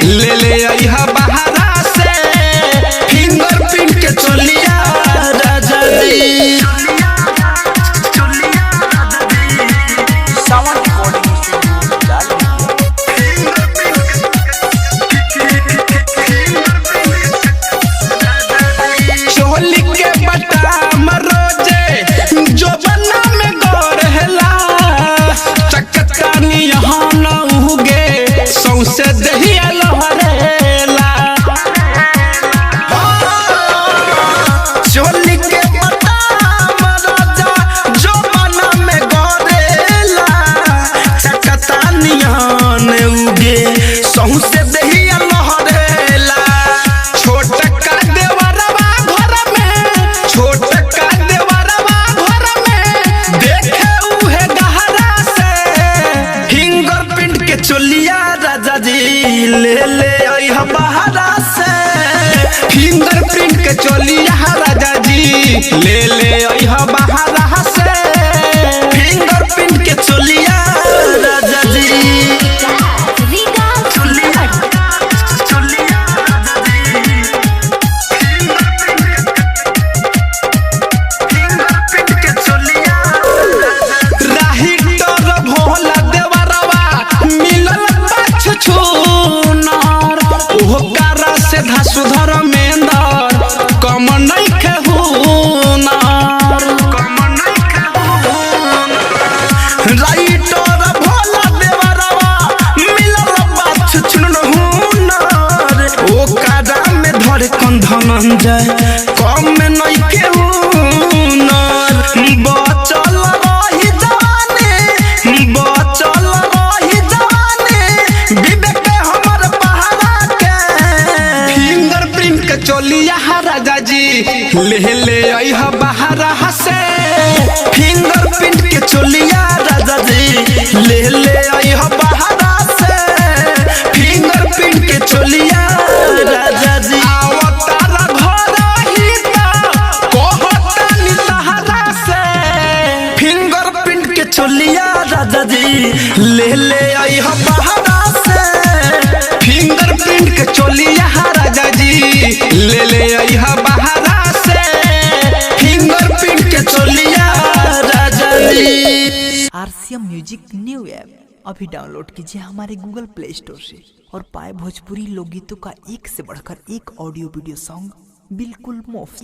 ले ले आइहा बहारा से फिंगरप्रिंट के चोलिया राजा जी। चोली के बटाम रोजे जो बना में गोरहेला चकतानी यहाँ न उगे सौसे दहिया लहरेला। चोली के बटाम रोजा जो बना में गोरहेला चकतानी यहाँ न उगे सौसे दहिया लहरेला। छोटका देवरवा घर में छोटका देवरवा घर में देखे उहे गहरा से फिंगरप्रिंट के चोलिया राजा जी ले ले आइहा बहारा से फिंगरप्रिंट के चोलिया राजा जी ले ले आइहा बहारा से फिंगरप्रिंट के चोलिया राजा जी। सुधर मेंदर कम नहीं खेहुनार राइटर भोला देवरवा मिलल बात चुन हुनर ओ कारा में धड़कन धनंजय कम में नहीं खेहुनर। बचल रही जवानी बचल रही जवानी विवेक हमर पहाड़ा के फिंगरप्रिंट के चोलिया राजा जी ले ले आइहा बहारा से फिंगरप्रिंट के चोलिया राजा जी ले ले आइहा बहारा से फिंगरप्रिंट के चोलिया राजा जी। आवतारा घर ही कहता नि तहरा से फिंगरप्रिंट के चोलिया राजा जी ले ले आइहा बहारा से फिंगरप्रिंट के चोलिया राजा जी ले ले आइहा बहारा से फिंगरप्रिंट के चोलिया राजा जी। आरसीएम म्यूजिक न्यू ऐप अभी डाउनलोड कीजिए हमारे गूगल प्ले स्टोर से और पाए भोजपुरी लोकगीतों का एक से बढ़कर एक ऑडियो वीडियो सॉन्ग बिल्कुल मुफ्त।